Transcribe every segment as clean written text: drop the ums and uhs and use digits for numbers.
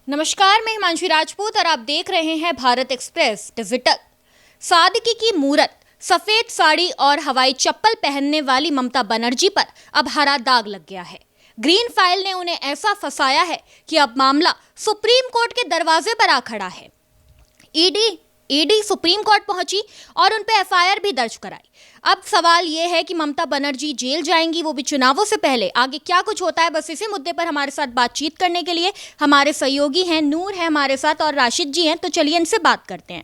नमस्कार, मैं हिमांशु राजपूत और आप देख रहे हैं भारत एक्सप्रेस डिजिटल। सादगी की मूरत, सफेद साड़ी और हवाई चप्पल पहनने वाली ममता बनर्जी पर अब हरा दाग लग गया है। ग्रीन फाइल ने उन्हें ऐसा फंसाया है कि अब मामला सुप्रीम कोर्ट के दरवाजे पर आ खड़ा है। ईडी सुप्रीम कोर्ट पहुंची और उन पर एफआईआर भी दर्ज कराई। अब सवाल यह है कि ममता बनर्जी जेल जाएंगी, वो भी चुनावों से पहले। आगे क्या कुछ होता है, बस इसी मुद्दे पर हमारे साथ बातचीत करने के लिए हमारे सहयोगी हैं, नूर है हमारे साथ और राशिद जी हैं। तो चलिए इनसे बात करते हैं।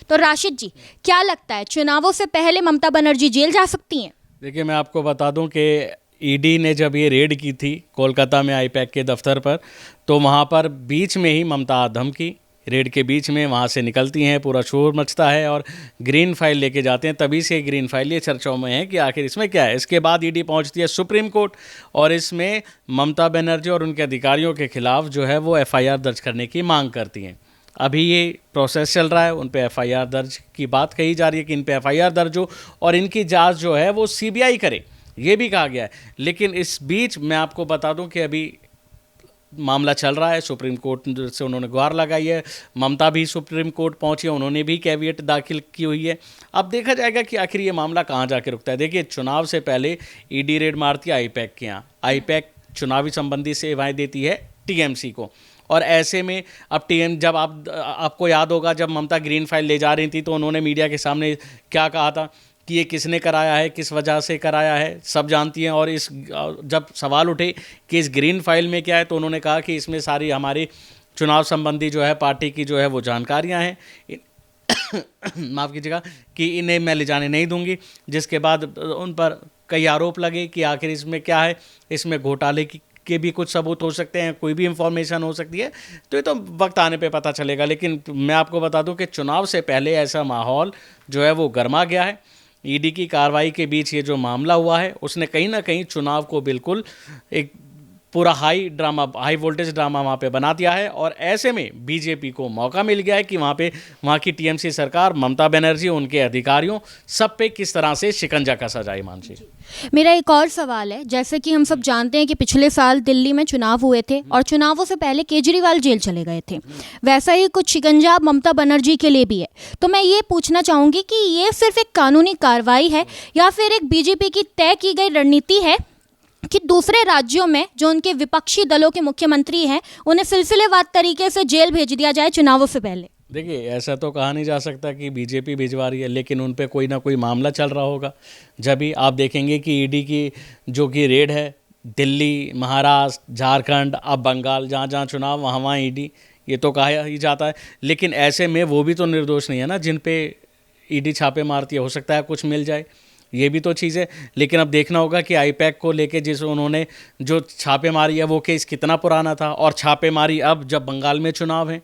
तो राशिद जी, क्या लगता है चुनावों से पहले ममता बनर्जी जेल जा सकती हैं? देखिए, मैं आपको बता दूं कि ईडी ने जब ये रेड की थी कोलकाता में आईपैक के दफ्तर पर, तो वहाँ पर बीच में ही ममता धमकी रेड के बीच में वहाँ से निकलती हैं, पूरा शोर मचता है और ग्रीन फाइल लेके जाते हैं। तभी से ग्रीन फाइल ये चर्चाओं में है कि आखिर इसमें क्या है। इसके बाद ईडी पहुँचती है सुप्रीम कोर्ट और इसमें ममता बनर्जी और उनके अधिकारियों के खिलाफ जो है वो एफआईआर दर्ज करने की मांग करती हैं। अभी ये प्रोसेस चल रहा है, उन पे एफआईआर दर्ज की बात कही जा रही है कि इन पे एफआईआर दर्ज हो और इनकी जांच जो है वो सीबीआई करे, ये भी कहा गया है। लेकिन इस बीच मैं आपको बता दूं कि अभी मामला चल रहा है, सुप्रीम कोर्ट से उन्होंने गुहार लगाई है। ममता भी सुप्रीम कोर्ट पहुंची है, उन्होंने भी कैविएट दाखिल की हुई है। अब देखा जाएगा कि आखिर ये मामला कहाँ जाके रुकता है। देखिए, चुनाव से पहले ईडी रेड मारती है आईपैक के यहाँ। आईपैक चुनावी संबंधी सेवाएं देती है टीएमसी को, और ऐसे में अब जब आपको याद होगा, जब ममता ग्रीन फाइल ले जा रही थी तो उन्होंने मीडिया के सामने क्या कहा था कि ये किसने कराया है, किस वजह से कराया है, सब जानती हैं। और इस जब सवाल उठे कि इस ग्रीन फाइल में क्या है, तो उन्होंने कहा कि इसमें सारी हमारी चुनाव संबंधी जो है पार्टी की जो है वो जानकारियां हैं माफ़ कीजिएगा, कि इन्हें मैं ले जाने नहीं दूंगी। जिसके बाद उन पर कई आरोप लगे कि आखिर इसमें क्या है, इसमें घोटाले के भी कुछ सबूत हो सकते हैं, कोई भी इंफॉर्मेशन हो सकती है। तो ये तो वक्त आने पे पता चलेगा। लेकिन मैं आपको बता दूं कि चुनाव से पहले ऐसा माहौल जो है वो गर्मा गया है। ईडी की कार्रवाई के बीच ये जो मामला हुआ है, उसने कहीं ना कहीं चुनाव को बिल्कुल एक पूरा हाई वोल्टेज ड्रामा वहाँ पे बना दिया है। और ऐसे में बीजेपी को मौका मिल गया है कि वहाँ की टीएमसी सरकार, ममता बनर्जी, उनके अधिकारियों सब पे किस तरह से शिकंजा कसा जाए। मानसी, मेरा एक और सवाल है। जैसे कि हम सब जानते हैं कि पिछले साल दिल्ली में चुनाव हुए थे और चुनावों से पहले केजरीवाल जेल चले गए थे। वैसा ही कुछ शिकंजा ममता बनर्जी के लिए भी है। तो मैं ये पूछना चाहूँगी कि ये सिर्फ एक कानूनी कार्रवाई है या फिर एक बीजेपी की तय की गई रणनीति है कि दूसरे राज्यों में जो उनके विपक्षी दलों के मुख्यमंत्री हैं उन्हें सिलसिलेवार तरीके से जेल भेज दिया जाए चुनावों से पहले? देखिए, ऐसा तो कहा नहीं जा सकता कि बीजेपी भिजवा रही है, लेकिन उन पे कोई ना कोई मामला चल रहा होगा। जब भी आप देखेंगे कि ईडी की जो कि रेड है, दिल्ली, महाराष्ट्र, झारखंड, अब बंगाल, जहाँ जहाँ चुनाव वहाँ वहाँ ईडी, ये तो कहा ही जाता है। लेकिन ऐसे में वो भी तो निर्दोष नहीं है ना, जिन पे ईडी छापे मारती है। हो सकता है कुछ मिल जाए, ये भी तो चीज़ है। लेकिन अब देखना होगा कि आईपैक को लेके जिस उन्होंने जो छापेमारी है वो केस कितना पुराना था, और छापेमारी अब जब बंगाल में चुनाव है,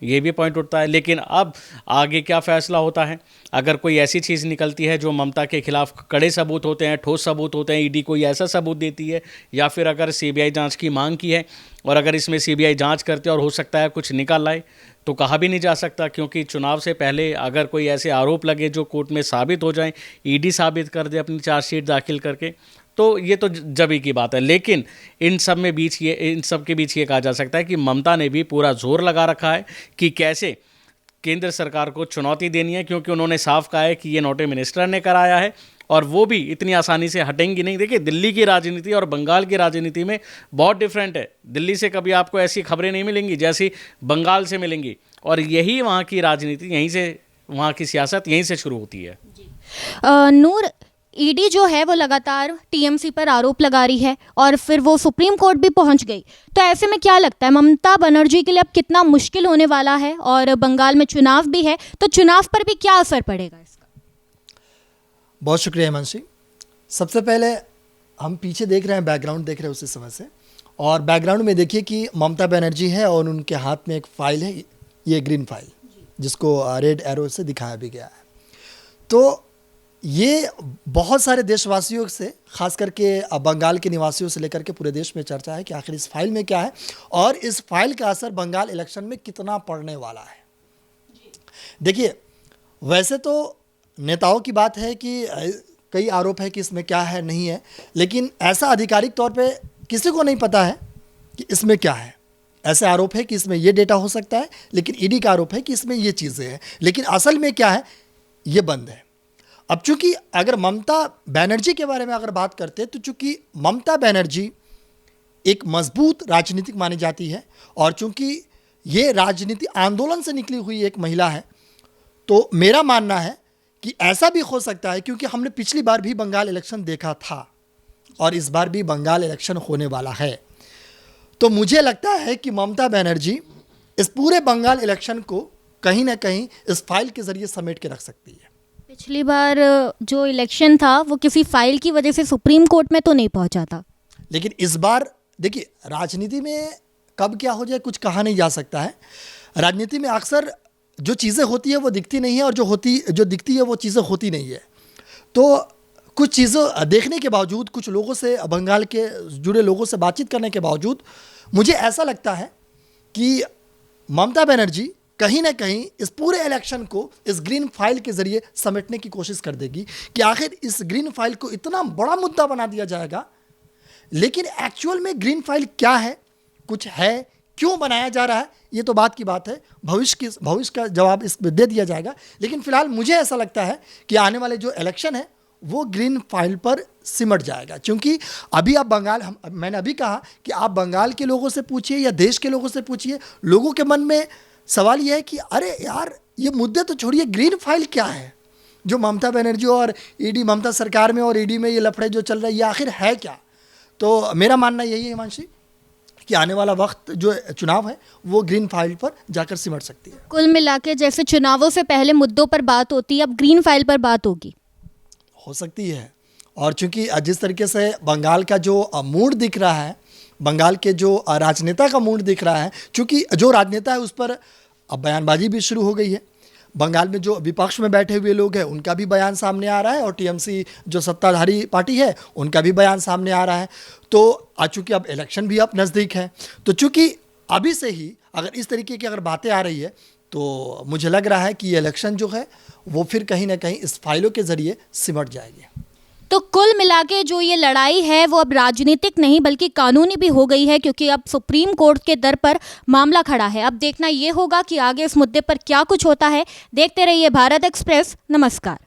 ये भी पॉइंट उठता है। लेकिन अब आगे क्या फैसला होता है, अगर कोई ऐसी चीज़ निकलती है जो ममता के खिलाफ कड़े सबूत होते हैं, ठोस सबूत होते हैं, ईडी कोई ऐसा सबूत देती है, या फिर अगर सीबीआई जांच की मांग की है और अगर इसमें सीबीआई जांच करते हैं और हो सकता है कुछ निकल आए, तो कहा भी नहीं जा सकता। क्योंकि चुनाव से पहले अगर कोई ऐसे आरोप लगे जो कोर्ट में साबित हो जाएं, ईडी साबित कर दे अपनी चार्जशीट दाखिल करके, तो ये तो जब ही की बात है। लेकिन इन सब के बीच ये कहा जा सकता है कि ममता ने भी पूरा जोर लगा रखा है कि कैसे केंद्र सरकार को चुनौती देनी है, क्योंकि उन्होंने साफ कहा है कि ये नोटे मिनिस्टर ने कराया है और वो भी इतनी आसानी से हटेंगी नहीं। देखिए, दिल्ली की राजनीति और बंगाल की राजनीति में बहुत डिफरेंट है। दिल्ली से कभी आपको ऐसी खबरें नहीं मिलेंगी जैसी बंगाल से मिलेंगी, और यही वहाँ की राजनीति, यहीं से वहाँ की सियासत यहीं से शुरू होती है। नूर, ईडी जो है वो लगातार टीएमसी पर आरोप लगा रही है और फिर वो सुप्रीम कोर्ट भी पहुंच गई। तो ऐसे में क्या लगता है ममता बनर्जी के लिए अब कितना मुश्किल होने वाला है? और बंगाल में चुनाव भी है, तो चुनाव पर भी क्या असर पड़ेगा इसका? बहुत शुक्रिया हिमांशी। सबसे पहले हम पीछे देख रहे हैं, बैकग्राउंड देख रहे हैं उसी समय से, और बैकग्राउंड में देखिए कि ममता बनर्जी है और उनके हाथ में एक फाइल है, ये ग्रीन फाइल, जिसको रेड एरो से दिखाया भी गया है। तो ये बहुत सारे देशवासियों से, खास करके बंगाल के निवासियों से लेकर के पूरे देश में चर्चा है कि आखिर इस फाइल में क्या है और इस फाइल का असर बंगाल इलेक्शन में कितना पड़ने वाला है। देखिए, वैसे तो नेताओं की बात है कि कई आरोप है कि इसमें क्या है, नहीं है, लेकिन ऐसा आधिकारिक तौर पे किसी को नहीं पता है कि इसमें क्या है। ऐसे आरोप है कि इसमें ये डेटा हो सकता है, लेकिन ईडी का आरोप है कि इसमें ये चीज़ें हैं, लेकिन असल में क्या है, ये बंद है। अब चूंकि अगर ममता बनर्जी के बारे में अगर बात करते हैं, तो चूंकि ममता बनर्जी एक मजबूत राजनीतिक मानी जाती है, और चूंकि ये राजनीति आंदोलन से निकली हुई एक महिला है, तो मेरा मानना है कि ऐसा भी हो सकता है, क्योंकि हमने पिछली बार भी बंगाल इलेक्शन देखा था और इस बार भी बंगाल इलेक्शन होने वाला है, तो मुझे लगता है कि ममता बनर्जी इस पूरे बंगाल इलेक्शन को कहीं ना कहीं इस फाइल के जरिए समेट के रख सकती है। पिछली बार जो इलेक्शन था वो किसी फाइल की वजह से सुप्रीम कोर्ट में तो नहीं पहुंचा था, लेकिन इस बार देखिए, राजनीति में कब क्या हो जाए कुछ कहा नहीं जा सकता है। राजनीति में अक्सर जो चीज़ें होती है वो दिखती नहीं है, और जो दिखती है वो चीज़ें होती नहीं है। तो कुछ चीज़ें देखने के बावजूद, कुछ लोगों से, बंगाल के जुड़े लोगों से बातचीत करने के बावजूद, मुझे ऐसा लगता है कि ममता बनर्जी कहीं ना कहीं इस पूरे इलेक्शन को इस ग्रीन फाइल के ज़रिए समेटने की कोशिश कर देगी कि आखिर इस ग्रीन फाइल को इतना बड़ा मुद्दा बना दिया जाएगा, लेकिन एक्चुअल में ग्रीन फाइल क्या है, कुछ है, क्यों बनाया जा रहा है, ये तो बात की बात है। भविष्य का जवाब इस पर दे दिया जाएगा। लेकिन फिलहाल मुझे ऐसा लगता है कि आने वाले जो इलेक्शन है वो ग्रीन फाइल पर सिमट जाएगा, क्योंकि अभी आप मैंने अभी कहा कि आप बंगाल के लोगों से पूछिए या देश के लोगों से पूछिए, लोगों के मन में सवाल यह है कि अरे यार, ये मुद्दे तो छोड़िए, ग्रीन फाइल क्या है जो ममता बनर्जी और ईडी, ममता सरकार में और ईडी में ये लफड़े जो चल रहे हैं, ये आखिर है क्या। तो मेरा मानना यही है हिमांशी कि आने वाला वक्त जो चुनाव है वो ग्रीन फाइल पर जाकर सिमट सकती है। कुल मिला के जैसे चुनावों से पहले मुद्दों पर बात होती है, अब ग्रीन फाइल पर बात होगी, हो सकती है। और चूंकि जिस तरीके से बंगाल का जो मूड दिख रहा है, बंगाल के जो राजनेता का मूड दिख रहा है, चूंकि जो राजनेता है उस पर अब बयानबाजी भी शुरू हो गई है। बंगाल में जो विपक्ष में बैठे हुए लोग हैं उनका भी बयान सामने आ रहा है, और टीएमसी जो सत्ताधारी पार्टी है उनका भी बयान सामने आ रहा है। तो चूँकि अब इलेक्शन भी अब नज़दीक है, तो चूँकि अभी से ही अगर इस तरीके की अगर बातें आ रही है, तो मुझे लग रहा है कि ये इलेक्शन जो है वो फिर कहीं ना कहीं इस फाइलों के ज़रिए सिमट जाएगी। तो कुल मिला के जो ये लड़ाई है वो अब राजनीतिक नहीं बल्कि कानूनी भी हो गई है, क्योंकि अब सुप्रीम कोर्ट के दर पर मामला खड़ा है। अब देखना ये होगा कि आगे इस मुद्दे पर क्या कुछ होता है। देखते रहिए भारत एक्सप्रेस। नमस्कार।